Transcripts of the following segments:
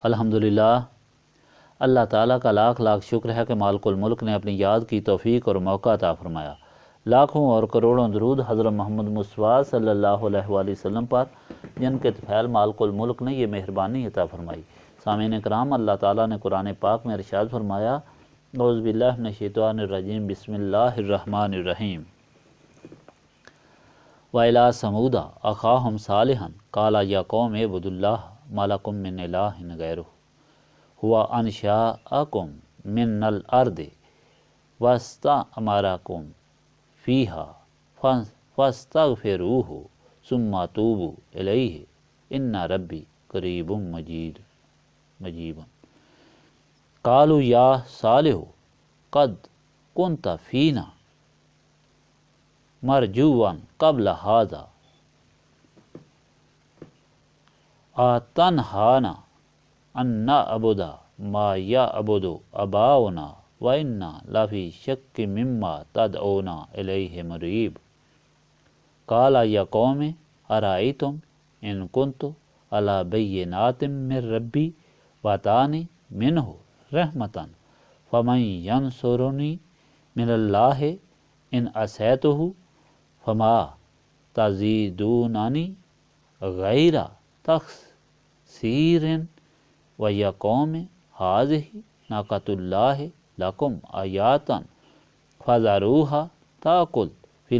الحمدللہ، اللہ تعالیٰ کا لاکھ لاکھ شکر ہے کہ مالک الملک نے اپنی یاد کی توفیق اور موقع عطا فرمایا۔ لاکھوں اور کروڑوں درود حضرت محمد مصطفیٰ صلی اللہ علیہ وآلہ وسلم پر، جن کے طفیل مالک الملک نے یہ مہربانی عطا فرمائی۔ سامعین کرام، اللہ تعالیٰ نے قرآن پاک میں ارشاد فرمایا، اعوذ باللہ من الشیطان الرجیم، بسم اللہ الرحمن الرحیم۔ وَإِلَىٰ ثَمُودَ أَخَاهُمْ صَالِحًا قَالَ يَا قَوْمِ اعْبُدُوا اللَّهَ مَا لَكُم مِّنْ إِلَٰهٍ غَيْرُهُ هُوَ أَنشَأَكُم مِّنَ الْأَرْضِ وَاسْتَعْمَرَكُم فِيهَا فَاسْتَغْفِرُوهُ ثُمَّ تُوبُوا إِلَيْهِ إِنَّ رَبِّي قَرِيبٌ مُجِيبٌ۔ قَالُوا يَا صَالِحُ قَدْ كُنتَ فِينَا مرجوا قبل هذا أتنهانا أن نعبد ما يعبد آباؤنا وإنا لفي شك مما تدعونا إليه مريب۔ قال يا قوم أرأيتم إن كنت على بينات من ربي وآتاني منه رحمة فمن ينصرني من الله إن عصيته فما تزيدونني غير تخسير ويا قوم هذه ناقة الله لكم آية فذروها تأكل في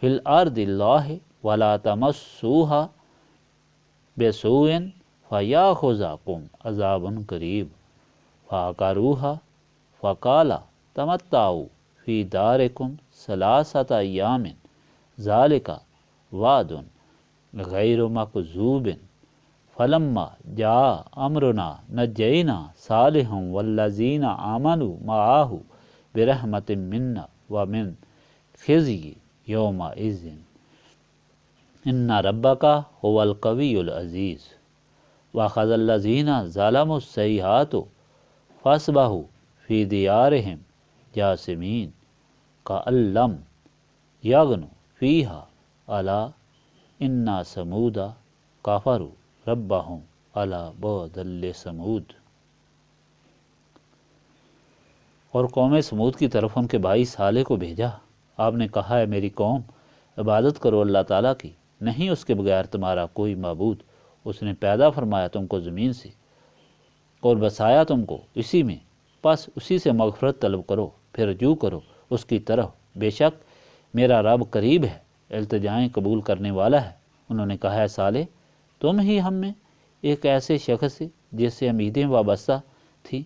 الأرض الله ولا تمسوها بسوء فيأخذكم عذاب قريب۔ فعقروها فقال تمتعوا في داركم ثلاثة أيام ذلك وعد غير مكذوب۔ فلما جاء أمرنا نجينا صالحا والذين آمنوا معه برحمة منا ومن خزي يومئذ إن ربك هو القوي العزيز۔ وأخذ الذين ظلموا السيئات فأصبحوا في ديارهم جاثمين كأن لم يغنوا فيها ألا إن ثمود كفروا ربهم ألا بعدا لثمود۔ اور قوم سمود کی طرف ان کے بھائی صالح کو بھیجا۔ آپ نے کہا ہے میری قوم، عبادت کرو اللہ تعالیٰ کی، نہیں اس کے بغیر تمہارا کوئی معبود۔ اس نے پیدا فرمایا تم کو زمین سے اور بسایا تم کو اسی میں، پس اسی سے مغفرت طلب کرو، پھر رجوع کرو اس کی طرف، بے شک میرا رب قریب ہے، التجائیں قبول کرنے والا ہے۔ انہوں نے کہا ہے صالح، تم ہی ہم میں ایک ایسے شخص سے جس سے امیدیں وابستہ تھیں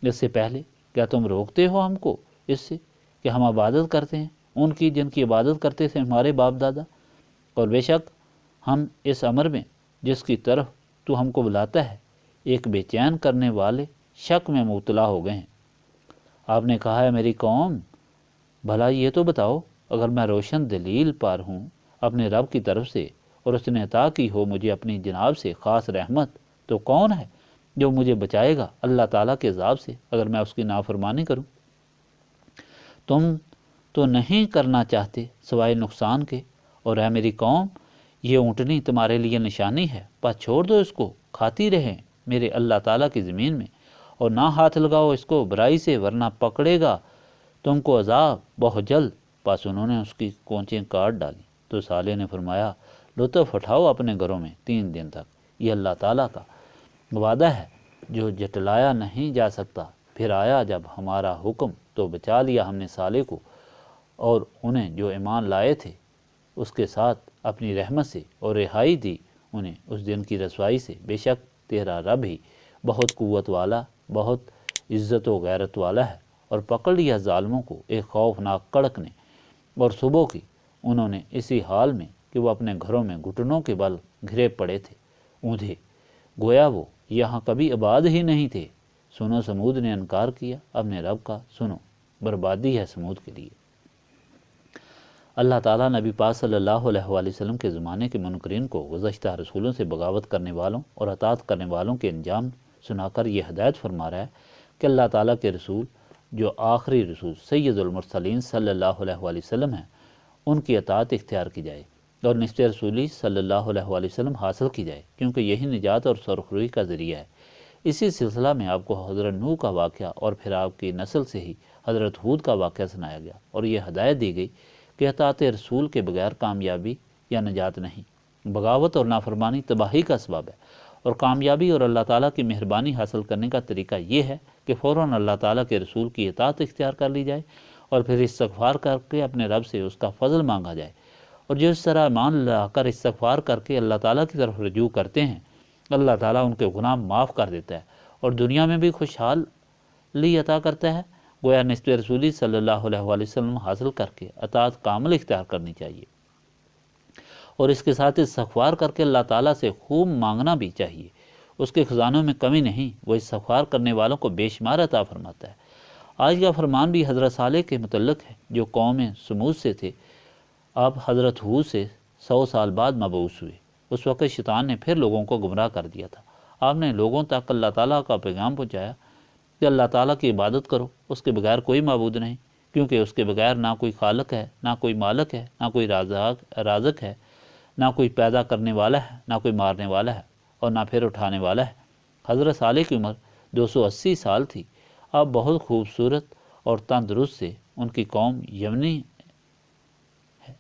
اس سے پہلے، کیا تم روکتے ہو ہم کو اس سے کہ ہم عبادت کرتے ہیں ان کی جن کی عبادت کرتے تھے ہمارے باپ دادا؟ اور بے شک ہم اس امر میں جس کی طرف تو ہم کو بلاتا ہے ایک بے چین کرنے والے شک میں مبتلا ہو گئے ہیں۔ آپ نے کہا ہے میری قوم، بھلا یہ تو بتاؤ، اگر میں روشن دلیل پر ہوں اپنے رب کی طرف سے اور اس نے عطا کی ہو مجھے اپنی جناب سے خاص رحمت، تو کون ہے جو مجھے بچائے گا اللہ تعالیٰ کے عذاب سے اگر میں اس کی نافرمانی کروں؟ تم تو نہیں کرنا چاہتے سوائے نقصان کے، اور اے میری قوم، یہ اونٹنی تمہارے لیے نشانی ہے، پس چھوڑ دو اس کو، کھاتی رہیں میرے اللہ تعالیٰ کی زمین میں، اور نہ ہاتھ لگاؤ اس کو برائی سے ورنہ پکڑے گا تم کو عذاب بہت جلد۔ پس انہوں نے اس کی کونچیں کاٹ ڈالی۔ تو صالح نے فرمایا، لطف اٹھاؤ اپنے گھروں میں 3 دن تک، یہ اللہ تعالیٰ کا وعدہ ہے جو جٹلایا نہیں جا سکتا۔ پھر آیا جب ہمارا حکم تو بچا لیا ہم نے صالح کو اور انہیں جو ایمان لائے تھے اس کے ساتھ اپنی رحمت سے، اور رہائی دی انہیں اس دن کی رسوائی سے۔ بے شک تیرا رب ہی بہت قوت والا، بہت عزت و غیرت والا ہے۔ اور پکڑ لیا ظالموں کو ایک خوفناک کڑک نے، اور صبح کی انہوں نے اسی حال میں کہ وہ اپنے گھروں میں گھٹنوں کے بل گھرے پڑے تھے، اوندھے، گویا وہ یہاں کبھی آباد ہی نہیں تھے۔ سنو، سمود نے انکار کیا اپنے رب کا، سنو بربادی ہے سمود کے لیے۔ اللہ تعالیٰ نبی پاک صلی اللہ علیہ وآلہ وسلم کے زمانے کے منکرین کو گزشتہ رسولوں سے بغاوت کرنے والوں اور اطاعت کرنے والوں کے انجام سنا کر یہ ہدایت فرما رہا ہے کہ اللہ تعالیٰ کے رسول جو آخری رسول سید المرسلین صلی اللہ علیہ وآلہ وسلم ہیں ان کی اطاعت اختیار کی جائے۔ اور نصف رسولی صلی اللہ علیہ وآلہ وسلم حاصل کی جائے، کیونکہ یہی نجات اور سرخروئی کا ذریعہ ہے۔ اسی سلسلہ میں آپ کو حضرت نوح کا واقعہ اور پھر آپ کی نسل سے ہی حضرت ہود کا واقعہ سنایا گیا، اور یہ ہدایت دی گئی کہ اطاعت رسول کے بغیر کامیابی یا نجات نہیں۔ بغاوت اور نافرمانی تباہی کا سبب ہے، اور کامیابی اور اللہ تعالیٰ کی مہربانی حاصل کرنے کا طریقہ یہ ہے کہ فوراً اللہ تعالیٰ کے رسول کی اطاعت اختیار کر لی جائے، اور پھر استغفار کر کے اپنے رب سے اس کا فضل مانگا جائے۔ اور جو اس طرح ایمان لا کر استغفار کر کے اللہ تعالیٰ کی طرف رجوع کرتے ہیں، اللہ تعالیٰ ان کے گناہ معاف کر دیتا ہے اور دنیا میں بھی خوشحالی عطا کرتا ہے۔ گویا نصف رسولی صلی اللہ علیہ وآلہ وسلم حاصل کر کے اطاعت کامل اختیار کرنی چاہیے، اور اس کے ساتھ استغفار کر کے اللہ تعالیٰ سے خوب مانگنا بھی چاہیے۔ اس کے خزانوں میں کمی نہیں، وہ استغفار کرنے والوں کو بے شمار عطا فرماتا ہے۔ آج کا فرمان بھی حضرت صالح کے متعلق ہے، جو قوم سمود سے تھے۔ آپ حضرت ہود سے 100 سال بعد مبعوث ہوئے۔ اس وقت شیطان نے پھر لوگوں کو گمراہ کر دیا تھا۔ آپ نے لوگوں تک اللہ تعالیٰ کا پیغام پہنچایا کہ اللہ تعالیٰ کی عبادت کرو، اس کے بغیر کوئی معبود نہیں، کیونکہ اس کے بغیر نہ کوئی خالق ہے، نہ کوئی مالک ہے، نہ کوئی رازق ہے، نہ کوئی پیدا کرنے والا ہے، نہ کوئی مارنے والا ہے، اور نہ پھر اٹھانے والا ہے۔ حضرت صالح کی عمر 280 سال تھی۔ آپ بہت خوبصورت اور تندرست سے، ان کی قوم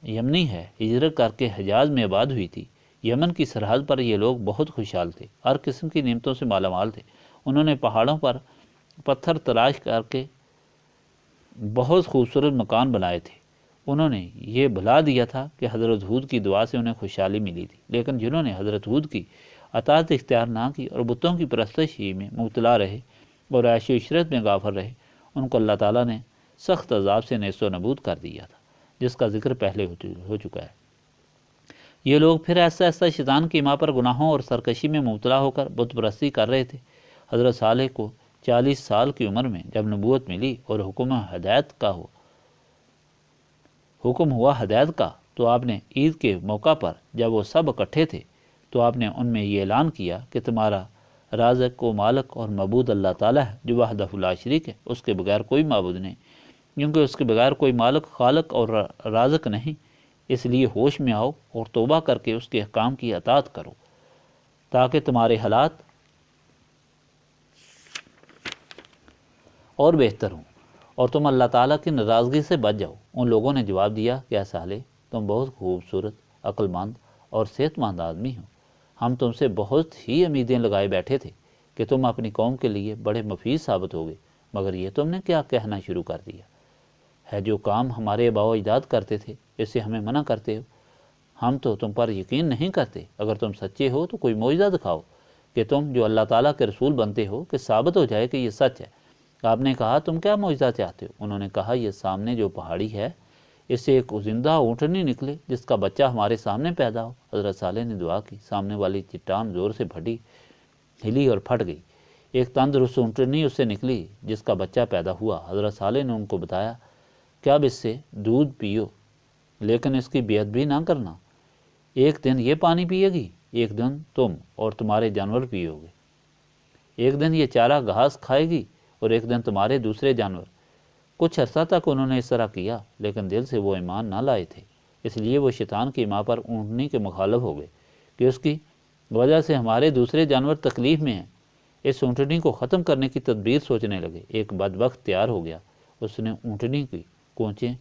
یمنی ہے، ہجرت کر کے حجاز میں آباد ہوئی تھی۔ یمن کی سرحد پر یہ لوگ بہت خوشحال تھے، ہر قسم کی نعمتوں سے مالا مال تھے۔ انہوں نے پہاڑوں پر پتھر تلاش کر کے بہت خوبصورت مکان بنائے تھے۔ انہوں نے یہ بھلا دیا تھا کہ حضرت ہود کی دعا سے انہیں خوشحالی ملی تھی، لیکن جنہوں نے حضرت ہود کی اطاعت اختیار نہ کی اور بتوں کی پرستش ہی میں مبتلا رہے اور عیش و عشرت میں غافل رہے، ان کو اللہ تعالیٰ نے سخت عذاب سے نیست و نبود کر دیا تھا، جس کا ذکر پہلے ہو چکا ہے۔ یہ لوگ پھر ایسا ایسا شیطان کی ماں پر گناہوں اور سرکشی میں مبتلا ہو کر بت پرستی کر رہے تھے۔ حضرت صالح کو 40 سال کی عمر میں جب نبوت ملی اور حکم ہوا ہدایت کا، تو آپ نے عید کے موقع پر جب وہ سب اکٹھے تھے تو آپ نے ان میں یہ اعلان کیا کہ تمہارا رازق و مالک اور معبود اللہ تعالیٰ ہے، جو وحدہ لا شریک ہے، اس کے بغیر کوئی معبود نہیں، کیونکہ اس کے بغیر کوئی مالک، خالق اور رازق نہیں۔ اس لیے ہوش میں آؤ اور توبہ کر کے اس کے احکام کی اطاعت کرو، تاکہ تمہارے حالات اور بہتر ہوں اور تم اللہ تعالیٰ کی ناراضگی سے بچ جاؤ۔ ان لوگوں نے جواب دیا کہ اے صالح، تم بہت خوبصورت، عقل مند اور صحت مند آدمی ہو۔ ہم تم سے بہت ہی امیدیں لگائے بیٹھے تھے کہ تم اپنی قوم کے لیے بڑے مفید ثابت ہوگے، مگر یہ تم نے کیا کہنا شروع کر دیا ہے؟ جو کام ہمارے آباء و اجداد کرتے تھے، اس سے ہمیں منع کرتے ہو۔ ہم تو تم پر یقین نہیں کرتے۔ اگر تم سچے ہو تو کوئی معجزہ دکھاؤ کہ تم جو اللہ تعالیٰ کے رسول بنتے ہو، کہ ثابت ہو جائے کہ یہ سچ ہے۔ آپ نے کہا تم کیا معجزہ چاہتے ہو؟ انہوں نے کہا یہ سامنے جو پہاڑی ہے، اس سے ایک زندہ اونٹنی نکلے جس کا بچہ ہمارے سامنے پیدا ہو۔ حضرت صالح نے دعا کی، سامنے والی چٹان زور سے ہلی اور پھٹ گئی۔ ایک تندرست اونٹنی اس سے نکلی جس کا بچہ پیدا ہوا۔ حضرت صالح نے ان کو بتایا کہ اب اس سے دودھ پیو، لیکن اس کی بے ادبی نہ کرنا۔ ایک دن یہ پانی پیے گی، ایک دن تم اور تمہارے جانور پیو گے۔ ایک دن یہ چارہ گھاس کھائے گی اور ایک دن تمہارے دوسرے جانور۔ کچھ عرصہ تک انہوں نے اس طرح کیا، لیکن دل سے وہ ایمان نہ لائے تھے۔ اس لیے وہ شیطان کی ماں پر اونٹنی کے مخالف ہو گئے کہ اس کی وجہ سے ہمارے دوسرے جانور تکلیف میں ہیں۔ اس اونٹنی کو ختم کرنے کی تدبیر سوچنے لگے۔ ایک بدبخت تیار ہو گیا، اس نے اونٹنی کی کونچیں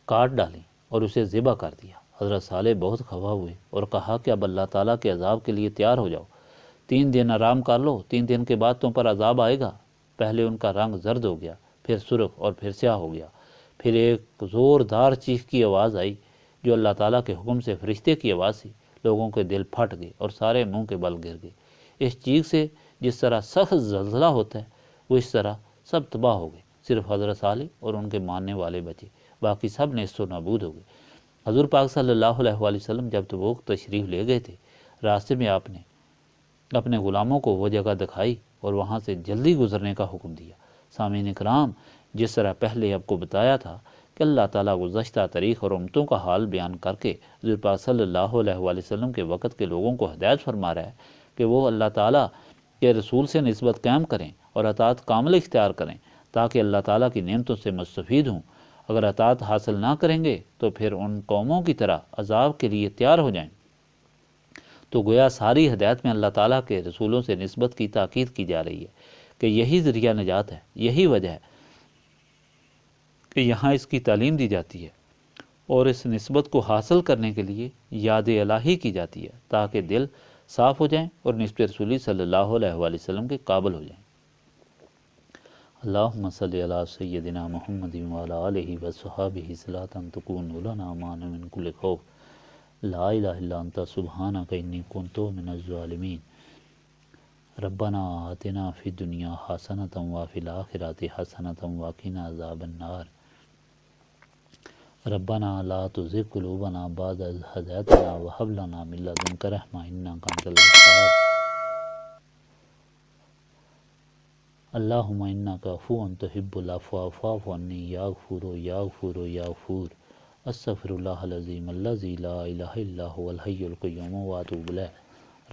کاٹ ڈالیں اور اسے ذبح کر دیا۔ حضرت صالح بہت خفا ہوئے اور کہا کہ اب اللہ تعالیٰ کے عذاب کے لیے تیار ہو جاؤ، 3 دن آرام کر لو، 3 دن کے بعد تم پر عذاب آئے گا۔ پہلے ان کا رنگ زرد ہو گیا، پھر سرخ اور پھر سیاہ ہو گیا۔ پھر ایک زوردار چیخ کی آواز آئی جو اللہ تعالیٰ کے حکم سے فرشتے کی آواز تھی۔ لوگوں کے دل پھٹ گئے اور سارے منہ کے بل گر گئے۔ اس چیخ سے جس طرح سخت زلزلہ ہوتا ہے، وہ اس طرح سب تباہ ہو گئے۔ صرف حضرت صالح اور ان کے ماننے والے بچے، باقی سب نیست و نابود ہو گئے۔ حضور پاک صلی اللہ علیہ وآلہ وسلم جب تبوک تشریف لے گئے تھے، راستے میں آپ نے اپنے غلاموں کو وہ جگہ دکھائی اور وہاں سے جلدی گزرنے کا حکم دیا۔ سامعین کرام، جس طرح پہلے آپ کو بتایا تھا کہ اللہ تعالیٰ گزشتہ تاریخ اور امتوں کا حال بیان کر کے حضور پاک صلی اللہ علیہ وآلہ وسلم کے وقت کے لوگوں کو ہدایت فرما رہا ہے کہ وہ اللہ تعالیٰ کے رسول سے نسبت قائم کریں اور اطاعت کامل اختیار کریں تاکہ اللہ تعالیٰ کی نعمتوں سے مستفید ہوں۔ اگر اطاعت حاصل نہ کریں گے تو پھر ان قوموں کی طرح عذاب کے لیے تیار ہو جائیں۔ تو گویا ساری ہدایت میں اللہ تعالیٰ کے رسولوں سے نسبت کی تاکید کی جا رہی ہے کہ یہی ذریعہ نجات ہے، یہی وجہ ہے کہ یہاں اس کی تعلیم دی جاتی ہے اور اس نسبت کو حاصل کرنے کے لیے یاد الہی کی جاتی ہے تاکہ دل صاف ہو جائیں اور نسبت رسولی صلی اللہ علیہ وآلہ وسلم کے قابل ہو جائیں۔ اللہم صلی علی سیدنا محمد وعلی آلہ وصحابہ صلاۃ تکون لنا مان من کل خوف لا الہ الا انت سبحانک انی کنت من الظالمین۔ ربنا آتنا فی الدنیا حسنۃ وفی الآخرۃ حسنۃ وقنا عذاب النار۔ ربنا لا تزغ قلوبنا بعد إذ هديتنا وهب لنا من لدنك رحمة إنك أنت الوهاب۔ اللهم إنك عفو تحب العفو فاعف عني يا غفور يا غفور يا غفور۔ استغفر الله العظيم الذي لا إله إلا هو الحي القيوم وأتوب إليه۔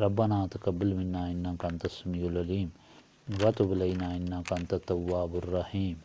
ربنا تقبل منا إنك أنت السميع العليم وتب علينا إنك أنت التواب الرحيم۔